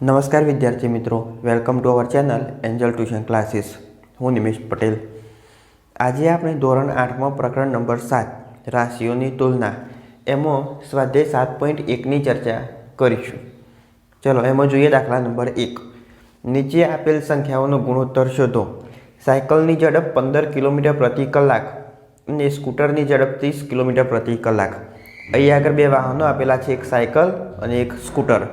નમસ્કાર વિદ્યાર્થી મિત્રો, welcome to our channel Angel tuition classes. હું નિમેશ પટેલ. આજે આપણે ધોરણ 8માં પ્રકરણ નંબર 7 રાશિઓની તુલના એમાં સ્વાધ્યાય 7.1ની ચર્ચા કરીશું. ચલો એમાં જોઈએ દાખલા નંબર 1. નીચે આપેલ સંખ્યાઓનો ગુણોત્તર શોધો. સાયકલની ઝડપ 15 કિલોમીટર પ્રતિ કલાક અને સ્કૂટરની ઝડપ 30 કિલોમીટર પ્રતિ કલાક. અહીં આગળ બે વાહનો આપેલા છે, એક સાયકલ અને એક સ્કૂટર.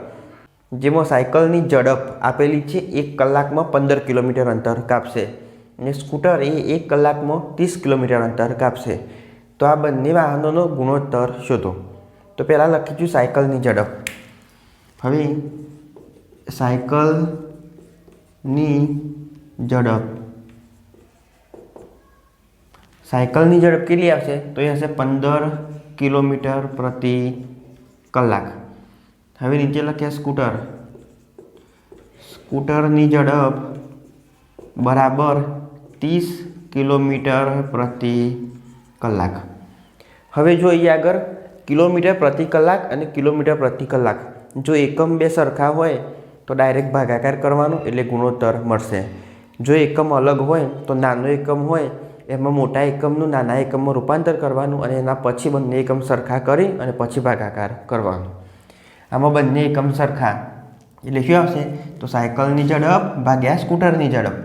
જેમાં સાયકલની ઝડપ આપેલી છે 1 કલાકમાં 15 કિલોમીટર અંતર કાપશે અને સ્કૂટર એ 1 કલાકમાં 30 કિલોમીટર અંતર કાપશે. તો આ બંને વાહનોનો ગુણોત્તર શોધો. તો પહેલાં લખીશું સાયકલની ઝડપ. હવે સાયકલની ઝડપ કેટલી આવશે? તો એ હશે 15 કિલોમીટર પ્રતિ કલાક. હવે નીચે લખ્યા સ્કૂટરની ઝડપ બરાબર 30 કિલોમીટર પ્રતિ કલાક. હવે જો અહીંયા આગળ કિલોમીટર પ્રતિ કલાક અને કિલોમીટર પ્રતિ કલાક, જો એકમ બે સરખા હોય તો ડાયરેક્ટ ભાગાકાર કરવાનો એટલે ગુણોત્તર મળશે. જો એકમ અલગ હોય તો નાનો એકમ હોય એમાં મોટા એકમનું નાના એકમમાં રૂપાંતર કરવાનું અને એના પછી બંને એકમ સરખા કરી અને પછી ભાગાકાર કરવાનો. આમાં બંને એકમ સરખા એટલે શું આવશે? તો સાયકલની ઝડપ ભાગ્યા સ્કૂટરની ઝડપ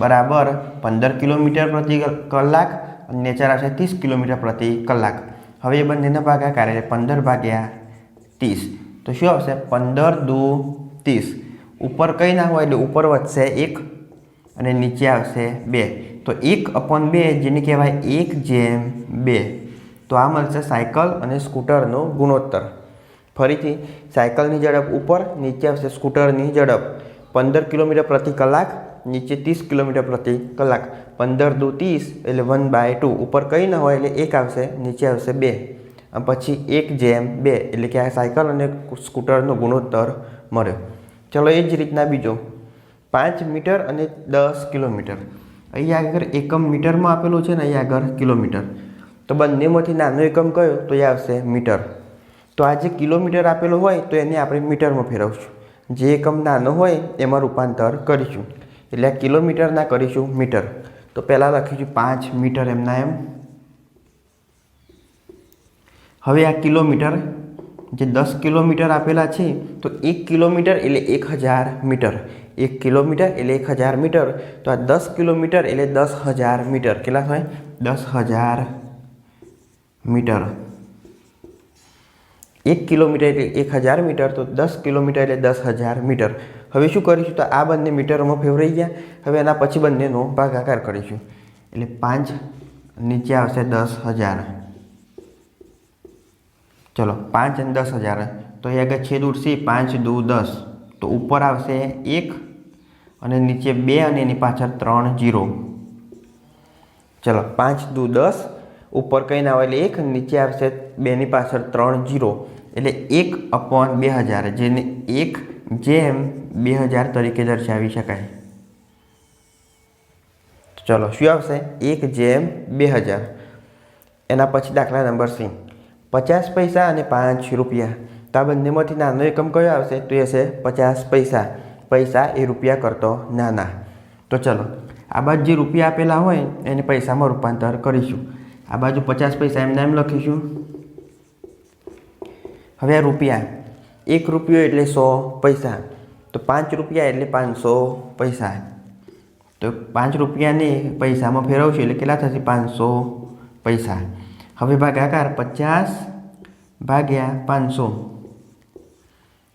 બરાબર 15 કિલોમીટર પ્રતિ કલાક અને નેચર આવશે 30 કિલોમીટર પ્રતિ કલાક. હવે એ બંનેના ભાગાકાર એટલે 15 ભાગ્યા 30. તો શું આવશે? 15 દુ 30. ઉપર કંઈ ના હોય એટલે ઉપર વધશે 1 અને નીચે આવશે 2. તો 1/2 જેને કહેવાય 1/2. તો આ મળશે સાયકલ અને સ્કૂટરનો ગુણોત્તર. ફરીથી સાયકલની ઝડપ ઉપર, નીચે આવશે સ્કૂટરની ઝડપ 15 કિલોમીટર પ્રતિ કલાક, નીચે 30 કિલોમીટર પ્રતિ કલાક. 15 દુ 30 એટલે 1/2. ઉપર કંઈ ન હોય એટલે 1 આવશે, નીચે આવશે 2 અને પછી 1/2 એટલે કે આ સાયકલ અને સ્કૂટરનો ગુણોત્તર મળ્યો. ચલો એ જ રીતના બીજો 5 મીટર અને 10 કિલોમીટર. અહીં આગળ એકમ મીટરમાં આપેલું છે ને અહીં આગળ કિલોમીટર. તો બંનેમાંથી નાનો એકમ કયો? તો એ આવશે મીટર. તો આ જે કિલોમીટર આપેલો હોય તો એને આપણે મીટરમાં ફેરવશું. જે એકમ નાનો હોય એમાં રૂપાંતર કરીશું એટલે આ કિલોમીટરના કરીશું મીટર. તો પહેલાં લખીશું 5 મીટર એમના એમ. હવે આ કિલોમીટર જે 10 કિલોમીટર આપેલા છે તો 1 કિલોમીટર એટલે 1000 મીટર. 1 કિલોમીટર એટલે 1000 મીટર. તો આ 10 કિલોમીટર એટલે 10,000 મીટર. કેટલા થાય? 10,000 મીટર. 1 કિલોમીટર એટલે 1000 મીટર. તો 10 કિલોમીટર એટલે 10,000 મીટર. હવે શું કરીશું? તો આ બંને મીટરોમાં ફેરવાઈ ગયા. હવે એના પછી બંનેનો ભાગાકાર કરીશું એટલે 5 નીચે આવશે 10,000. ચલો 5 અને 10,000. તો એ આગળ છેદ ઉડશે 5 દુ 10. તો ઉપર આવશે 1 અને નીચે 2 અને એની પાછળ 3 0. ચલો 5 દુ 10. ઉપર કંઈ ના હોય એટલે 1, નીચે આવશે 2 ની પાછળ 3 0 એટલે 1/2000 જેને 1/2000 તરીકે દર્શાવી શકાય. ચલો શું આવશે? 1/2000. એના પછી દાખલા નંબર C. 50 પૈસા અને 5 રૂપિયા. તો આ બંનેમાંથી નાનો એકમ કયો આવશે? તો એ હશે 50 પૈસા. પૈસા એ રૂપિયા કરતો નાના. તો ચલો આ બાજુ જે રૂપિયા આપેલા હોય એને પૈસામાં રૂપાંતર કરીશું. આ બાજુ 50 પૈસા એમને એમ લખીશું. હવે આ રૂપિયા, 1 રૂપિયો એટલે 100 પૈસા. તો 5 રૂપિયા એટલે 500 પૈસા. તો 5 રૂપિયાને પૈસામાં ફેરવશું એટલે કેટલા થશે? 500 પૈસા. હવે ભાગાકાર 50 ભાગ્યા 500.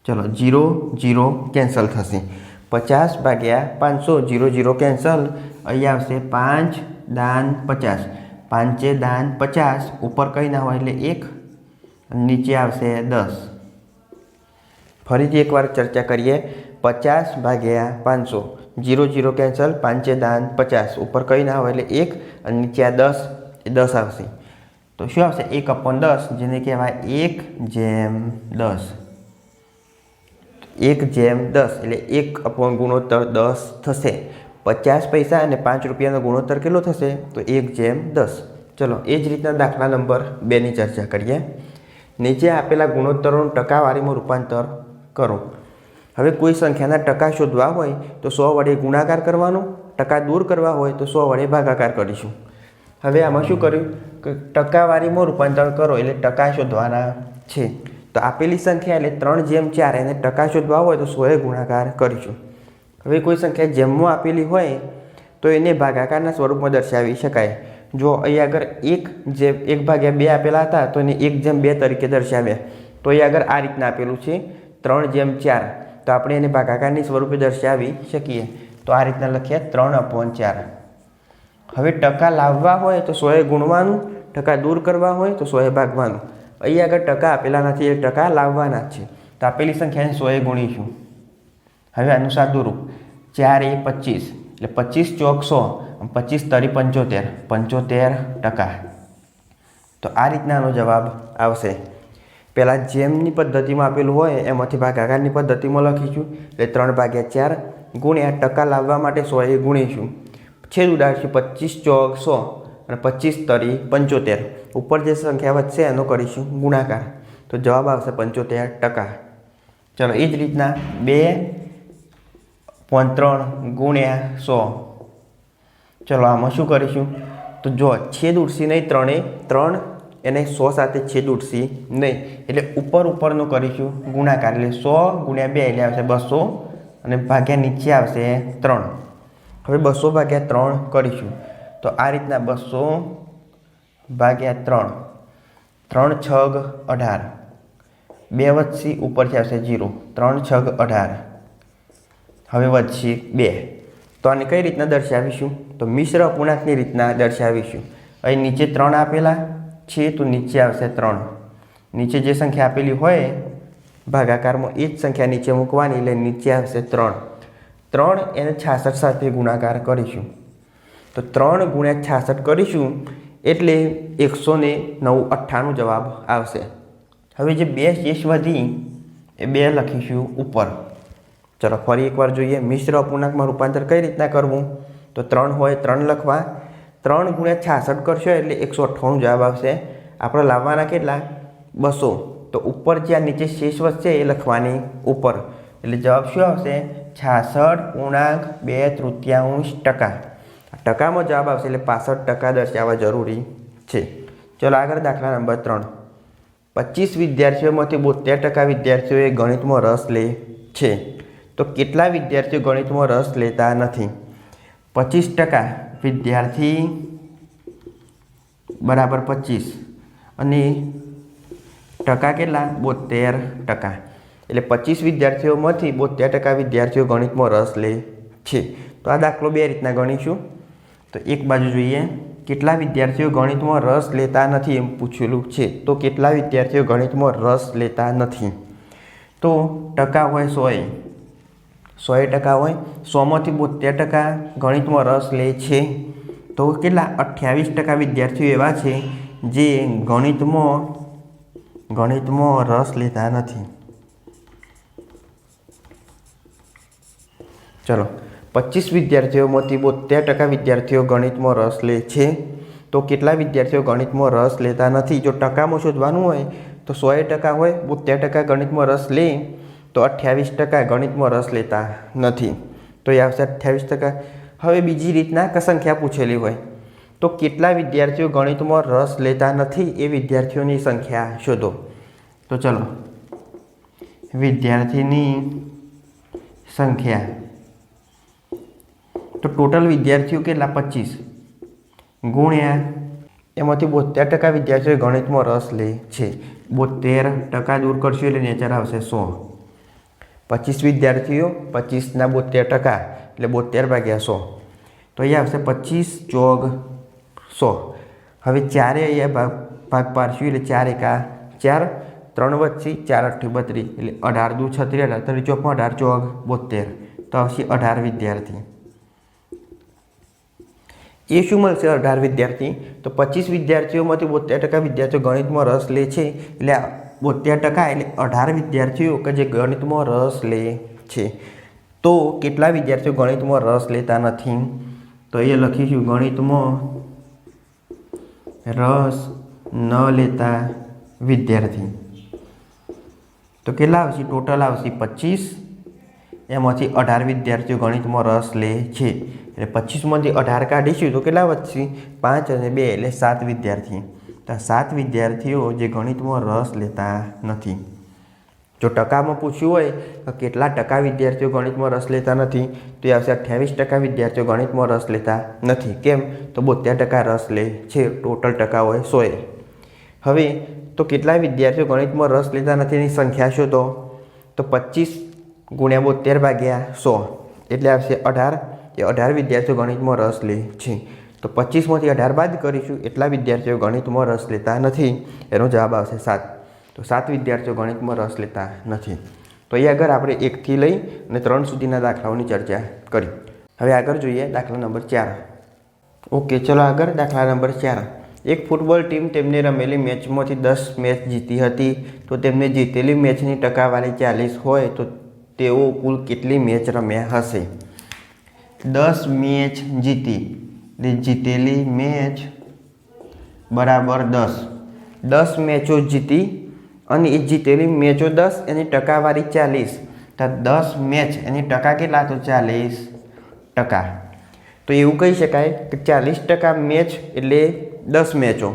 ચલો 0 0 કેન્સલ થશે. 50 ભાગ્યા 500 0 0 કેન્સલ. અહીં આવશે 5 દાન 50. 5 દાન 50. ઉપર કંઈ ના હોય એટલે 1 નીચે આવશે 10. ફરીથી એકવાર ચર્ચા કરીએ. 50 ભાગ્યા 500 0 0 કેન્સલ. 5 દાન 50. ઉપર કંઈ ના હોય એટલે 1 અને નીચે આ 10 એ 10 આવશે. તો શું આવશે? 1/10 જેને કહેવાય 1/10. 1/10 એટલે 1 ગુણોત્તર 10 થશે. 50 પૈસા અને 5 રૂપિયાનો ગુણોત્તર કેટલો થશે? તો 1/10. ચલો એ જ રીતના દાખલા નંબર 2ની ચર્ચા કરીએ. નીચે આપેલા ગુણોત્તરોનું ટકાવારીમાં રૂપાંતર કરો. હવે કોઈ સંખ્યાના ટકા શોધવા હોય તો 100 વડે ગુણાકાર કરવાનો, ટકા દૂર કરવા હોય તો 100 વડે ભાગાકાર કરીશું. હવે આમાં શું કર્યું કે ટકાવારીમાં રૂપાંતર કરો એટલે ટકા શોધવાના છે. તો આપેલી સંખ્યા એટલે 3/4 એને ટકા શોધવા હોય તો 100 ગુણાકાર કરીશું. હવે કોઈ સંખ્યા જેમમાં આપેલી હોય તો એને ભાગાકારના સ્વરૂપમાં દર્શાવી શકાય. જો અહીં આગળ 1/2 આપેલા હતા તો એને 1/2 તરીકે દર્શાવ્યા. તો અહીં આગળ આ રીતના આપેલું છે 3/4, તો આપણે એને ભાગાકારની સ્વરૂપે દર્શાવી શકીએ. તો આ રીતના લખીએ 3/4. હવે ટકા લાવવા હોય તો 100 ગુણવાનું, ટકા દૂર કરવા હોય તો 100 ભાગવાનું. અહીં આગળ ટકા આપેલા નથી, એ ટકા લાવવાના જ છે. તો આપેલી સંખ્યાને 100 ગુણીશું. હવે આનું સાદુરૂપ 4 × 25 એટલે 25 ચોક 100, 25 તરી 75 તો આ રીતનાનો જવાબ આવશે. પહેલાં જેમની પદ્ધતિમાં આપેલું હોય એમાંથી ભાગાકારની પદ્ધતિમાં લખીશું. એટલે 3/4 ગુણ્યા ટકા લાવવા માટે 100 ગુણીશું. છેદ ઉડાડશું 25 ચોક 100 અને 25 તરી 75. ઉપર જે સંખ્યા વધશે એનો કરીશું ગુણાકાર, તો જવાબ આવશે 75%. ચલો એ જ રીતના 2.3 ગુણ્યા 100. ચલો આમાં શું કરીશું તો જો છેદ ઉડશે નહીં, 3 એને 100 સાથે છેદ ઉડશે નહીં, એટલે ઉપરનો કરીશું ગુણાકાર. એટલે 100 ગુણ્યા 2 એટલે આવશે 200 અને ભાગ્યા નીચે આવશે 3. હવે 200 ભાગ્યા 3 કરીશું. તો આ રીતના 200 ભાગ્યા 3, 3 × 6 = 18, 2 વધશે ઉપરથી આવશે 0, 3 × 6 = 18. હવે વધશે 2. તો આને કઈ રીતના દર્શાવીશું તો મિશ્ર અપૂર્ણાંકની રીતના દર્શાવીશું. અહીં નીચે 3 આપેલા છે તો નીચે આવશે 3. નીચે જે સંખ્યા આપેલી હોય ભાગાકારમાં એ જ સંખ્યા નીચે મૂકવાની એટલે નીચે આવશે 3. 3 એને 66 સાથે ગુણાકાર કરીશું. તો 3 ગુણ્યા 66 કરીશું એટલે 109.98 જવાબ આવશે. હવે જે 2 શેષ વધી એ 2 લખીશું ઉપર. ચલો ફરી એકવાર જોઈએ મિશ્ર અપૂર્ણાંકમાં રૂપાંતર કઈ રીતના કરવું. તો 3 હોય 3 લખવા, 3 ગુણ્યા 66 કરશો એટલે 198 જવાબ આવશે. આપણે લાવવાના કેટલા 200, તો ઉપર જ્યાં નીચે શેષ વધશે એ લખવાની ઉપર, એટલે જવાબ શું આવશે 66.2/3. ટકામાં જવાબ આવશે એટલે 65% દર્શાવવા જરૂરી છે. ચલો આગળ દાખલા નંબર 3. 25 વિદ્યાર્થીઓમાંથી 72% વિદ્યાર્થીઓએ ગણિતમાં રસ લે છે. તો કેટલા વિદ્યાર્થીઓ ગણિતમાં રસ લેતા નથી? 25% વિદ્યાર્થી બરાબર 25 અને ટકા કેટલા 72%. એટલે 25 વિદ્યાર્થીઓમાંથી 72% વિદ્યાર્થીઓ ગણિતમાં રસ લે છે. તો આ દાખલો બે રીતના ગણીશું. તો એક બાજુ જોઈએ કેટલા વિદ્યાર્થીઓ ગણિતમાં રસ લેતા નથી એમ પૂછેલું છે. તો કેટલા વિદ્યાર્થીઓ ગણિતમાં રસ લેતા નથી? તો ટકા હોય 100% હોય, 100માંથી 72% ગણિતમાં રસ લે છે. તો કેટલા 28% વિદ્યાર્થીઓ એવા છે જે ગણિતમાં રસ લેતા નથી. ચલો 25 વિદ્યાર્થીઓમાંથી 72% વિદ્યાર્થીઓ ગણિતમાં રસ લે છે. તો કેટલા વિદ્યાર્થીઓ ગણિતમાં રસ લેતા નથી? જો ટકામાં શોધવાનું હોય તો 100% હોય, 72% ગણિતમાં રસ લે તો 28% ગણિતમાં રસ લેતા નથી. તો એ આવશે 28%. હવે બીજી રીતના સંખ્યા પૂછેલી હોય તો કેટલા વિદ્યાર્થીઓ ગણિતમાં રસ લેતા નથી એ વિદ્યાર્થીઓની સંખ્યા શોધો. તો ચલો વિદ્યાર્થીની સંખ્યા, તો ટોટલ વિદ્યાર્થીઓ કેટલા 25 ગુણ્યા એમાંથી 72% વિદ્યાર્થીઓ ગણિતમાં રસ લે છે. 72% દૂર કરશો એટલે નેચર આવશે 100. 25 વિદ્યાર્થીઓ 25ના 72% એટલે 72/100. તો અહીંયા આવશે 25 ચોક 100. હવે 4 અહીંયા ભાગ પાડશું એટલે 4 × 4, 3 વધશે 4 × 8 = 32 એટલે 18 દૂ 36, 18 ચોકમાં 18 ચોક 72. તો આવશે 18 વિદ્યાર્થી. એ શું મળશે 18 વિદ્યાર્થી? તો 25 વિદ્યાર્થીઓમાંથી 72% વિદ્યાર્થીઓ ગણિતમાં રસ લે છે એટલે 72% એટલે 18 વિદ્યાર્થીઓ કે જે ગણિતમાં રસ લે છે. તો કેટલા વિદ્યાર્થીઓ ગણિતમાં રસ લેતા નથી? તો એ લખીશું ગણિતમાં રસ ન લેતા વિદ્યાર્થી. તો કેટલા આવશે? ટોટલ આવશે 25 એમાંથી 18 વિદ્યાર્થીઓ ગણિતમાં રસ લે છે. એટલે 25માંથી 18 કાઢીશું તો કેટલા વધશે? 5 અને 2 એટલે 7 વિદ્યાર્થી. તો 7 વિદ્યાર્થીઓ જે ગણિતમાં રસ લેતા નથી. જો ટકામાં પૂછ્યું હોય તો કેટલા ટકા વિદ્યાર્થીઓ ગણિતમાં રસ લેતા નથી, તો એ આવશે 28% વિદ્યાર્થીઓ ગણિતમાં રસ લેતા નથી. કેમ? તો 72% રસ લે છે. ટોટલ ટકા હોય 100. હવે તો કેટલા વિદ્યાર્થીઓ ગણિતમાં રસ લેતા નથી એની સંખ્યા શોધો. તો 25 ગુણ્યા 72 ભાગ્યા 100 એટલે આવશે 18. એ 18 વિદ્યાર્થીઓ ગણિતમાં રસ લે છે. તો 25માંથી 18 બાદ કરીશું, એટલા વિદ્યાર્થીઓ ગણિતમાં રસ લેતા નથી. એનો જવાબ આવશે 7. તો 7 વિદ્યાર્થીઓ ગણિતમાં રસ લેતા નથી. તો અહીં આગળ આપણે 1થી લઈ અને 3 સુધીના દાખલાઓની ચર્ચા કરી. હવે આગળ જોઈએ દાખલા નંબર 4. ઓકે, ચલો આગળ દાખલા નંબર 4. એક ફૂટબોલ ટીમ તેમને રમેલી મેચમાંથી 10 મેચ જીતી હતી. તો તેમને જીતેલી મેચની ટકાવારી 40 હોય તો તેઓ કુલ કેટલી મેચ રમ્યા હશે? 10 મેચ જીતી એટલે જીતેલી મેચ બરાબર 10. 10 મેચો જીતી અને એ જીતેલી મેચો 10 એની ટકાવારી 40. તો 10 મેચ એની ટકા કેટલા? તો 40%. તો એવું કહી શકાય કે 40% મેચ એટલે 10 મેચો.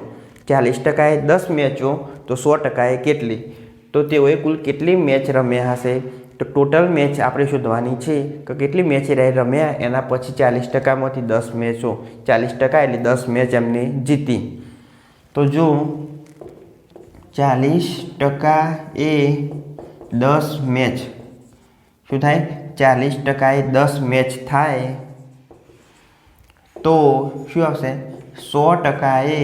40% એ 10 મેચો તો 100% એ કેટલી? તો તેઓએ કુલ કેટલી મેચ રમ્યા હશે? તો ટોટલ મેચ આપણે શોધવાની છે કે કેટલી મેચ રમ્યા, એના પછી 40%માંથી 10 મેચો. 40% એટલે 10 મેચ એમને જીતી. તો જો 40% એ 10 મેચ શું થાય? 40% એ 10 મેચ થાય તો શું આવશે? 100% એ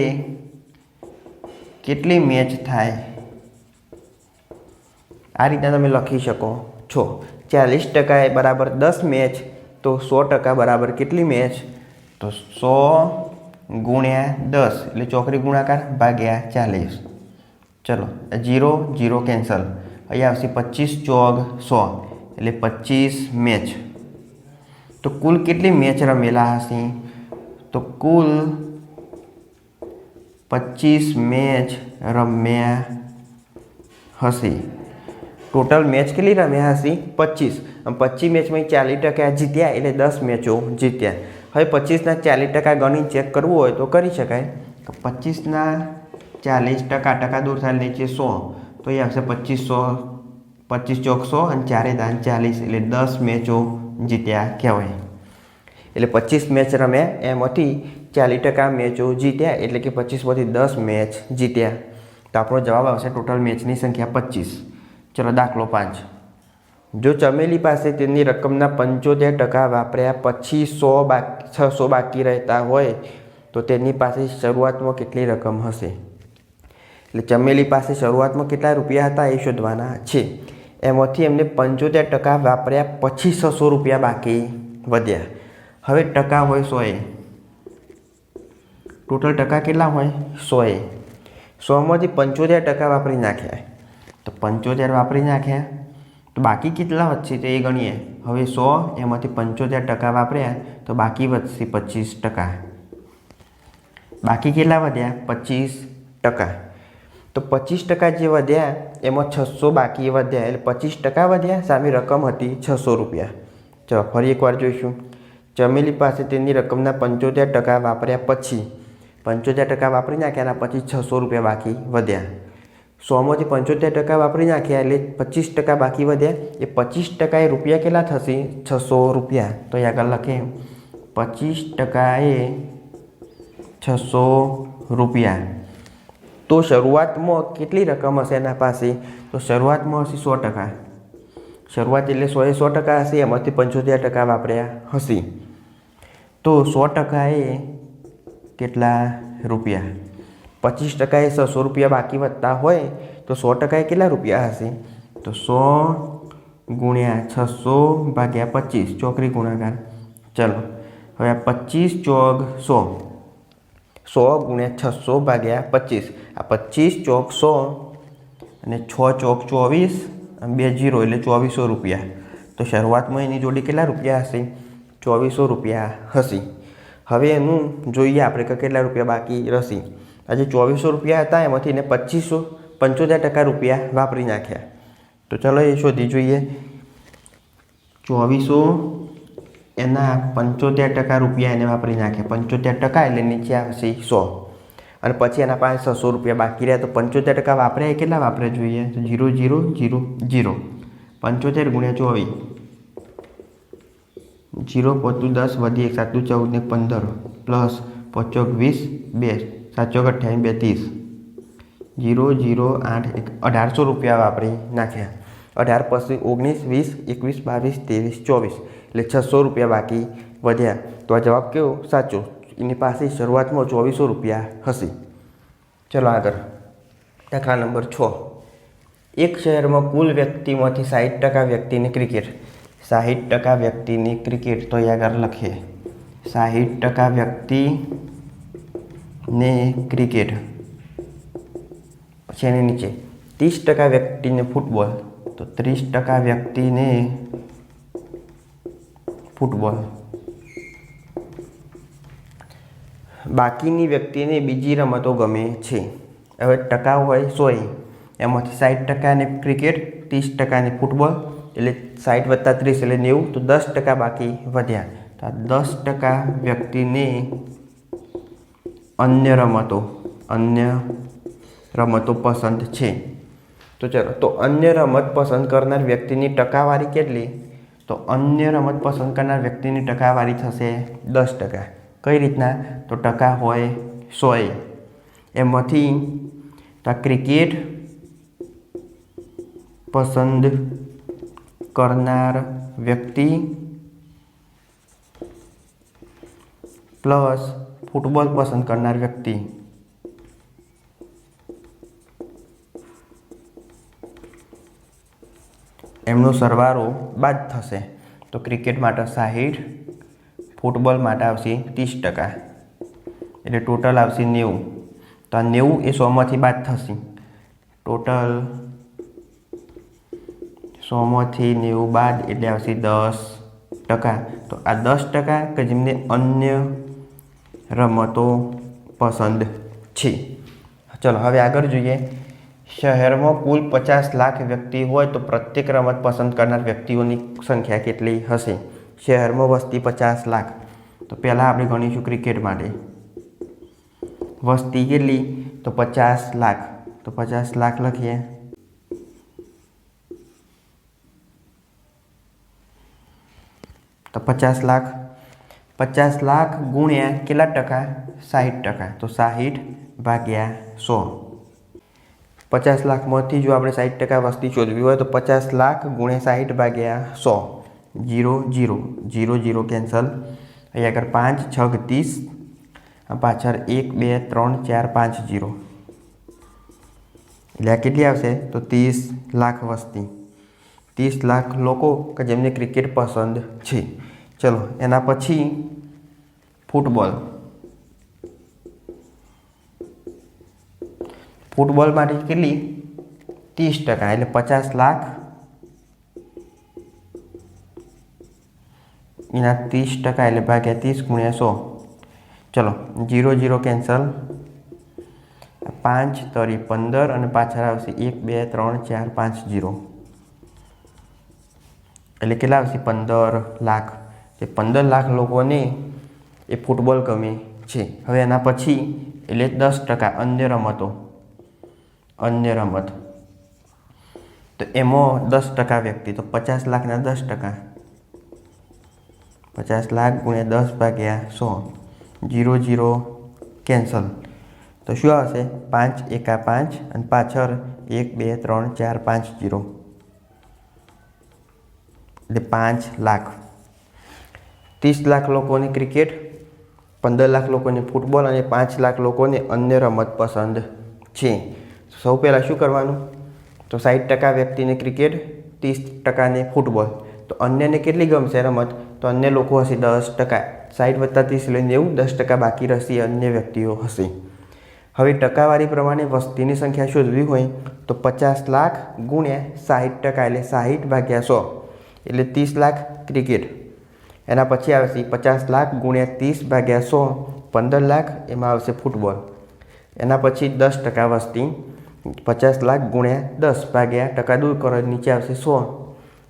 કેટલી મેચ થાય? આ રીતના તમે લખી શકો છો. 40% એ બરાબર 10 મેચ તો 100% બરાબર કેટલી મેચ? તો 100 ગુણ્યા 10 એટલે ચોકડી ગુણાકાર ભાગ્યા 40. ચલો 0 0 કેન્સલ. અહીં આવશે 25 ચોક 100 એટલે 25 મેચ. તો કુલ કેટલી મેચ રમેલા હશે? તો કુલ 25 મેચ રમ્યા હશે. ટોટલ મેચ કેટલી રમ્યા હશે? 25. 25 મેચમાં 40% જીત્યા એટલે 10 મેચો જીત્યા. હવે 25ના 40% ગણી ચેક કરવું હોય તો કરી શકાય. 25ના 40% ટકા દૂર થાય નીચે 100 તો એ આવશે 25 ચોક 100 અને 4 દાન 40 એટલે 10 મેચો જીત્યા કહેવાય. એટલે 25 મેચ રમ્યા એમાંથી 40% મેચો જીત્યા એટલે કે 25માંથી 10 મેચ જીત્યા. તો આપણો જવાબ આવશે ટોટલ મેચની સંખ્યા 25. ચલો દાખલો 5. જો ચમેલી પાસે તેની રકમના 75% વાપર્યા પછી 600 બાકી રહેતા હોય તો તેની પાસે શરૂઆતમાં કેટલી રકમ હશે? એટલે ચમેલી પાસે શરૂઆતમાં કેટલા રૂપિયા હતા એ શોધવાના છે. એમાંથી એમને 75% વાપર્યા પછી 600 રૂપિયા બાકી વધ્યા. હવે ટકા હોય 100. ટોટલ ટકા કેટલા હોય? 100. 100માંથી 75% વાપરી નાખ્યા. તો 75 વાપરી નાખ્યા તો બાકી કેટલા વધશે તો એ ગણીએ. હવે 100 એમાંથી 75% વાપર્યા તો બાકી વધશે 25%. બાકી કેટલા વધ્યા? 25%. તો 25% જે વધ્યા એમાં 600 બાકી વધ્યા એટલે 25% વધ્યા. સામે રકમ હતી 600 રૂપિયા. ચલો ફરી એકવાર જોઈશું. ચમેલી પાસે તેની રકમના 75% વાપર્યા પછી 75% વાપરી નાખ્યા પછી 600 રૂપિયા બાકી વધ્યા. 100માંથી 75% વાપરી નાખ્યા એટલે 25% બાકી વધ્યા. એ 25% એ રૂપિયા કેટલા થશે? 600 રૂપિયા. તો અહીં આગળ લખીએ 25% એ 600 રૂપિયા. તો શરૂઆતમાં કેટલી રકમ હશે એના પાસે? તો શરૂઆતમાં હશે 100%. શરૂઆત એટલે 100% હશે એમાંથી 75% વાપર્યા હશે. તો 100% એ કેટલા રૂપિયા? 25% એ 600 રૂપિયા બાકી વધતા હોય તો 100% એ કેટલા રૂપિયા હશે? તો 100 ગુણ્યા 600 ભાગ્યા 25 ચોકડી ગુણાકાર. ચલો હવે 25 ચોક 100. 100 ગુણ્યા 600 ભાગ્યા 25. આ 25 ચોક 100 અને 6 ચોક 24 અને 2 0 એટલે 2400 રૂપિયા. તો શરૂઆતમાં એની જોડે કેટલા રૂપિયા હશે? 2400 રૂપિયા હશે. હવે એનું જોઈએ આપણે કે કેટલા રૂપિયા બાકી રહેશે. આજે 2400 રૂપિયા હતા એમાંથી એને 75% રૂપિયા વાપરી નાખ્યા. તો ચલો એ શોધી જોઈએ. 2400 એના 75% રૂપિયા એને વાપરી નાખે. 75% એટલે નીચે આવશે 100 અને પછી એના પાસે 600 રૂપિયા બાકી રહ્યા. તો 75% વાપર્યા કેટલા વાપરે જોઈએ? તો 0 0 0 0 75 ગુણ્યા 24 0 પોતું 10 વધી 1 7 14 ને 15 પ્લસ 5 20 2 7 28 0 0 8 1800 રૂપિયા વાપરી નાખ્યા. 18 પછી 19 20 21 22 23 24 એટલે 600 રૂપિયા બાકી વધ્યા. તો આ જવાબ કેવો? સાચો. એની પાસે શરૂઆતમાં 2400 રૂપિયા હશે. ચલો આગળ. દાખલા નંબર 6. એક શહેરમાં કુલ વ્યક્તિમાંથી 60% વ્યક્તિને ક્રિકેટ. 60% વ્યક્તિની ક્રિકેટ. તો અહીંયા આગળ લખીએ 60% વ્યક્તિને ક્રિકેટ. પછી એની નીચે 30% વ્યક્તિને ફૂટબોલ. તો 30% વ્યક્તિને ફૂટબોલ. બાકીની વ્યક્તિને બીજી રમતો ગમે છે. હવે ટકા હોય 100, એમાંથી 60%ને ક્રિકેટ, 30%ને ફૂટબોલ, એટલે 60 + 30 એટલે 90, તો 10% બાકી વધ્યા. તો આ 10% વ્યક્તિને અન્ય રમતો પસંદ છે. તો ચલો, તો અન્ય રમત પસંદ કરનાર વ્યક્તિની ટકાવારી કેટલી? તો અન્ય રમત પસંદ કરનાર વ્યક્તિની ટકાવારી થશે 10%. કઈ રીતના? તો ટકા હોય 100, એમાંથી તો ક્રિકેટ પસંદ કરનાર વ્યક્તિ પ્લસ ફૂટબોલ પસંદ કરનાર વ્યક્તિ. એમનો સરવાળો બાદ થશે. તો ક્રિકેટ માટે 60, ફૂટબોલ માટે આવશે 30%, એટલે ટોટલ આવશે 90. તો આ 90 એ 100માંથી બાદ થશે. ટોટલ 100માંથી 90 બાદ એટલે આવશે 10%. તો આ 10% કે જેમને અન્ય રમતો પસંદ છે. ચલો હવે આગળ જોઈએ. શહેરમાં કુલ 50 લાખ વ્યક્તિ હોય તો પ્રત્યેક રમત પસંદ કરનાર વ્યક્તિઓની સંખ્યા કેટલી હશે? શહેરમાં વસ્તી 50 લાખ. તો પહેલાં આપણે ગણીશું ક્રિકેટ માટે. વસ્તી કેટલી? તો 50 લાખ. તો 50 લાખ લખીએ. તો 50 લાખ ગુણ્યા કેટલા ટકા? 60%. તો 60 ભાગ્યા 100. 50 લાખમાંથી જો આપણે 60% વસ્તી શોધવી હોય તો 50 લાખ ગુણ્યા 60 ભાગ્યા 100. 0 0 0 0 કેન્સલ. અહીંયા આગળ 5 6 30, પાછળ 1 2 3 4 5 0. એટલે આ કેટલી આવશે? તો 30 લાખ વસ્તી. 30 લાખ લોકો કે જેમને ક્રિકેટ પસંદ છે. ચલો એના પછી ફૂટબોલ. ફૂટબોલ માટે કેટલી? 30%, એટલે 50 લાખ એના 30% એટલે ભાગ્યા 30 ગુણ્યા 100. ચલો 0 0 કેન્સલ. 5 તરી 15 અને પાછળ આવશે 1 2 3 4 5 0. એટલે કેટલા આવશે? 15 લાખ. એ 15 લાખ લોકોને એ ફૂટબોલ ગમે છે. હવે એના પછી એટલે 10% અન્ય રમત. તો એમાં 10% વ્યક્તિ. તો 50 લાખના 10%. 50 લાખ ગુણ્યા 10 ભાગ્યા 100. 0 0 કેન્સલ. તો શું આવશે? 5 1 5 અને પાછળ 1 2 3 4 5 0. એટલે 5 લાખ. 30 લાખ લોકોને ક્રિકેટ, 15 લાખ લોકોને ફૂટબોલ અને 5 લાખ લોકોને અન્ય રમત પસંદ છે. સૌ પહેલાં શું કરવાનું? તો 60% વ્યક્તિને ક્રિકેટ, 30%ને ફૂટબોલ. તો અન્યને કેટલી ગમશે રમત? તો અન્ય લોકો હશે 10%. 60 + 30 એટલે 90, 10% બાકી રહેશે અન્ય વ્યક્તિઓ હશે. હવે ટકાવારી પ્રમાણે વસ્તીની સંખ્યા શોધવી હોય તો 50 લાખ ગુણ્યા 60%, એટલે 60 ભાગ્યા 100, એટલે 30 લાખ ક્રિકેટ. એના પછી આવશે 50 લાખ ગુણ્યા 30 ભાગ્યા 100, 15 લાખ. એમાં આવશે ફૂટબોલ. એના પછી 10% વસ્તી. 50 લાખ ગુણ્યા 10 ભાગ્યા ટકા દૂર કરો, નીચે આવશે 100,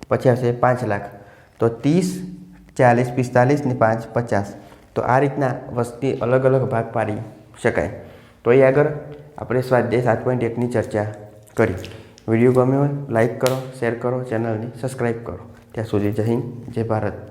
પછી આવશે 5 લાખ. તો 30, 40, 45 ને 5, 50. તો આ રીતના વસ્તી અલગ અલગ ભાગ પાડી શકાય. તો અહીં આગળ આપણે સ્વાધ્યાય 7.1ની ચર્ચા કરી. વિડીયો ગમ્યો હોય લાઈક કરો, શેર કરો, ચેનલને સબસ્ક્રાઈબ કરો. ત્યાં સુધી જય હિન્દ, જય ભારત.